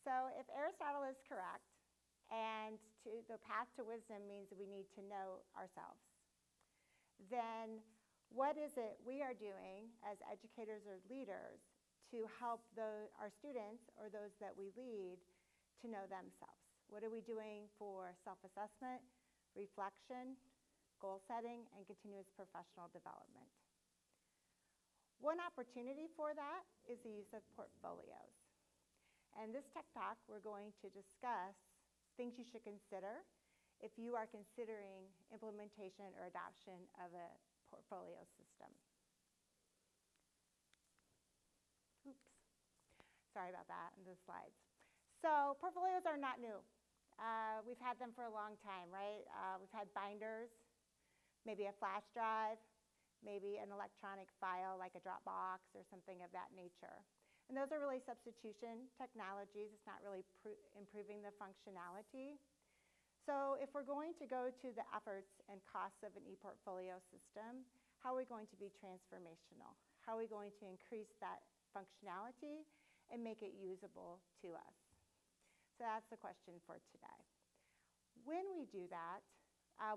So if Aristotle is correct, and the path to wisdom means that we need to know ourselves, then what is it we are doing as educators or leaders to help our students or those that we lead to know themselves? What are we doing for self-assessment, reflection, goal setting, and continuous professional development? One opportunity for that is the use of portfolios. And this Tech Talk, we're going to discuss things you should consider if you are considering implementation or adoption of a portfolio system. Oops, sorry about that in the slides. So portfolios are not new. We've had them for a long time, right? We've had binders, maybe a flash drive, maybe an electronic file like a Dropbox or something of that nature. And those are really substitution technologies. It's not really improving the functionality. So if we're going to go to the efforts and costs of an ePortfolio system, how are we going to be transformational? How are we going to increase that functionality and make it usable to us? So that's the question for today. When we do that,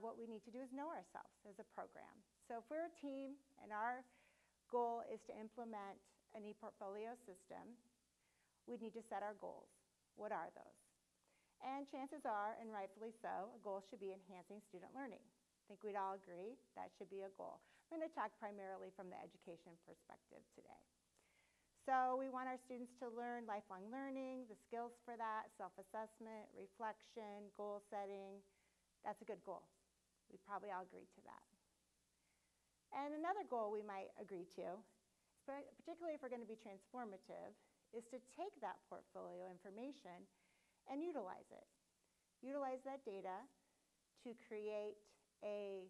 what we need to do is know ourselves as a program. So if we're a team and our goal is to implement an ePortfolio system, we need to set our goals. What are those? And chances are, and rightfully so, a goal should be enhancing student learning. I think we'd all agree that should be a goal. I'm going to talk primarily from the education perspective today. So we want our students to learn lifelong learning, the skills for that, self-assessment, reflection, goal setting. That's a good goal. We probably all agree to that. And another goal we might agree to, particularly if we're going to be transformative, is to take that portfolio information and utilize it. Utilize that data to create a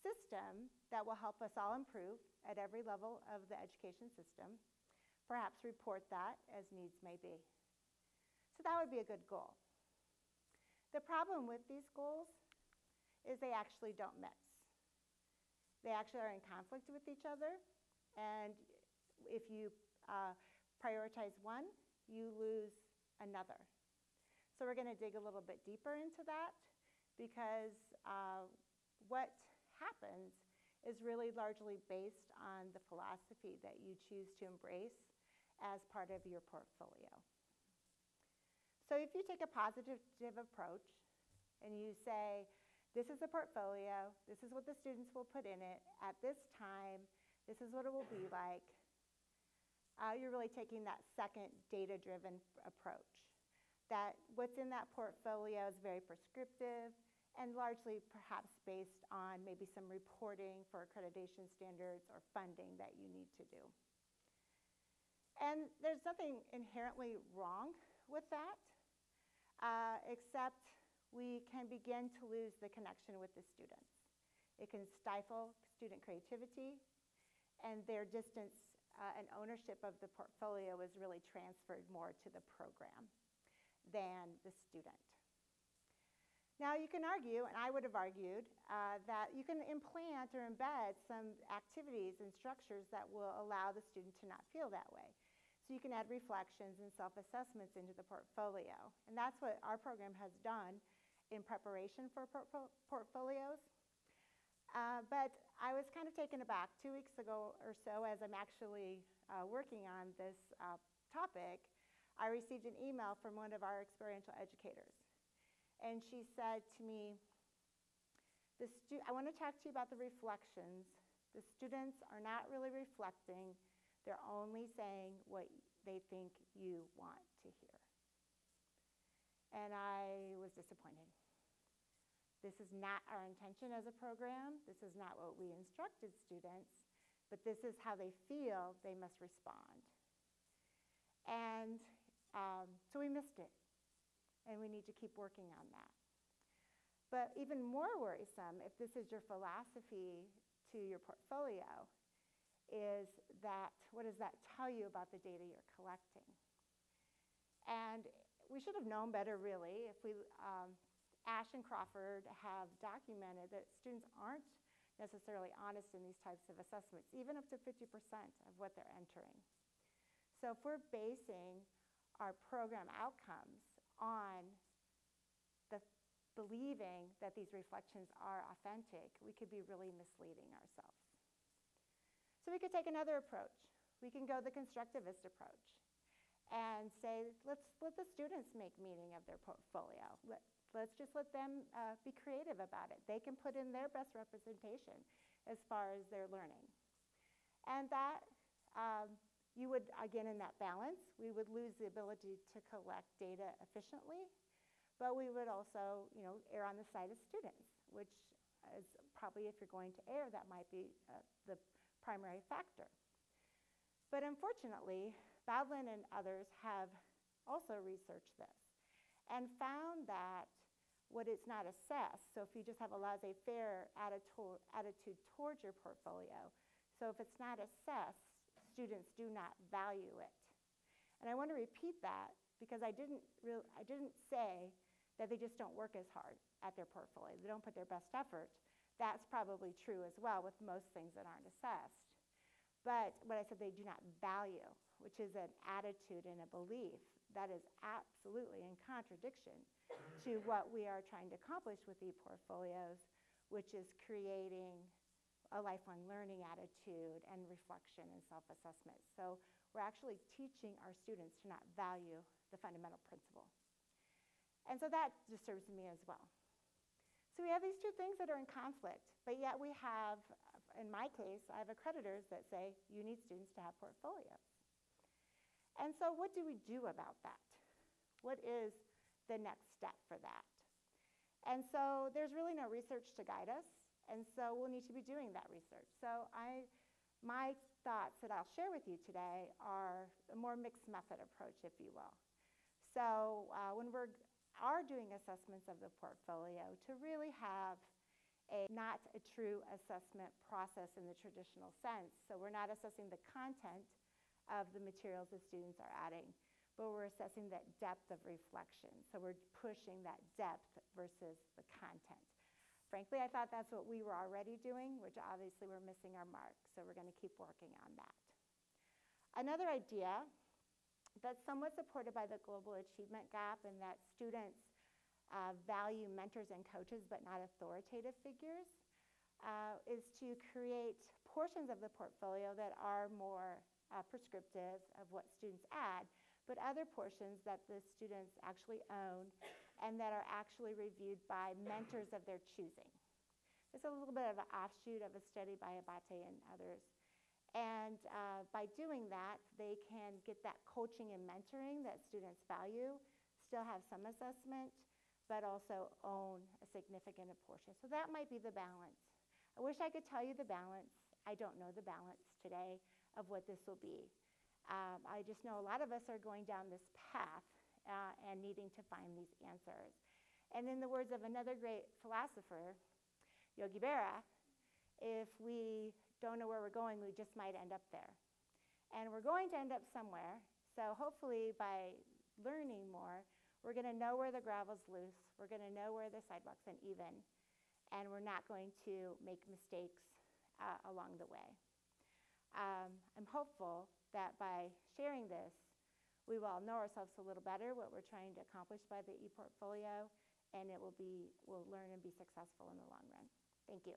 system that will help us all improve at every level of the education system, perhaps report that as needs may be. So that would be a good goal. The problem with these goals is they actually don't mix. They actually are in conflict with each other, and if you prioritize one, you lose another. So we're going to dig a little bit deeper into that, because what happens is really largely based on the philosophy that you choose to embrace as part of your portfolio. So if you take a positive approach and you say, this is a portfolio, this is what the students will put in it at this time, this is what it will be like, you're really taking that second data-driven approach. That what's in that portfolio is very prescriptive and largely perhaps based on maybe some reporting for accreditation standards or funding that you need to do. And there's nothing inherently wrong with that, except we can begin to lose the connection with the students. It can stifle student creativity, and their distance and ownership of the portfolio is really transferred more to the program than the student. Now you can argue, and I would have argued, that you can implant or embed some activities and structures that will allow the student to not feel that way. So you can add reflections and self-assessments into the portfolio. And that's what our program has done in preparation for portfolios. But I was kind of taken aback 2 weeks ago or so, as I'm actually working on this topic. I received an email from one of our experiential educators. And she said to me, I want to talk to you about the reflections. The students are not really reflecting. They're only saying what they think you want to hear. And I was disappointed. This is not our intention as a program. This is not what we instructed students, but this is how they feel they must respond. And so we missed it, and we need to keep working on that. But even more worrisome, if this is your philosophy to your portfolio, is that what does that tell you about the data you're collecting? And we should have known better, really, if we Ash and Crawford have documented that students aren't necessarily honest in these types of assessments, even up to 50% of what they're entering. So if we're basing our program outcomes on the believing that these reflections are authentic, we could be really misleading ourselves. So we could take another approach. We can go the constructivist approach and say, let's let the students make meaning of their portfolio. Let's just let them be creative about it. They can put in their best representation as far as their learning. And that, you would, again, in that balance, we would lose the ability to collect data efficiently, but we would also, err on the side of students, which is probably, if you're going to err, that might be the primary factor. But unfortunately, Badlin and others have also researched this and found that what is not assessed, so if you just have a laissez-faire attitude towards your portfolio, so if it's not assessed, students do not value it. And I want to repeat that because I didn't say that they just don't work as hard at their portfolio. They don't put their best effort. That's probably true as well with most things that aren't assessed. But what I said they do not value, which is an attitude and a belief that is absolutely in contradiction to what we are trying to accomplish with ePortfolios, which is creating a lifelong learning attitude and reflection and self-assessment. So we're actually teaching our students to not value the fundamental principle. And so that disturbs me as well. So we have these two things that are in conflict, but yet we have, in my case, I have accreditors that say you need students to have portfolios. And so what do we do about that? What is the next step for that? And so there's really no research to guide us, and so we'll need to be doing that research. So my thoughts that I'll share with you today are a more mixed method approach, if you will. So when we are doing assessments of the portfolio, to really have not a true assessment process in the traditional sense. So we're not assessing the content of the materials the students are adding, but we're assessing that depth of reflection. So we're pushing that depth versus the content. Frankly, I thought that's what we were already doing, which obviously we're missing our mark, so we're going to keep working on that. Another idea that's somewhat supported by the global achievement gap, and that students value mentors and coaches but not authoritative figures, is to create portions of the portfolio that are more prescriptive of what students add, but other portions that the students actually own and that are actually reviewed by mentors of their choosing. It's a little bit of an offshoot of a study by Abate and others. And by doing that, they can get that coaching and mentoring that students value, still have some assessment, but also own a significant portion. So that might be the balance. I wish I could tell you the balance. I don't know the balance today of what this will be. I just know a lot of us are going down this path and needing to find these answers. And in the words of another great philosopher, Yogi Berra, if we don't know where we're going, we just might end up there. And we're going to end up somewhere. So hopefully by learning more, we're going to know where the gravel's loose. We're going to know where the sidewalk's uneven. And we're not going to make mistakes along the way. I'm hopeful that by sharing this, we will all know ourselves a little better, what we're trying to accomplish by the ePortfolio, and we'll learn and be successful in the long run. Thank you.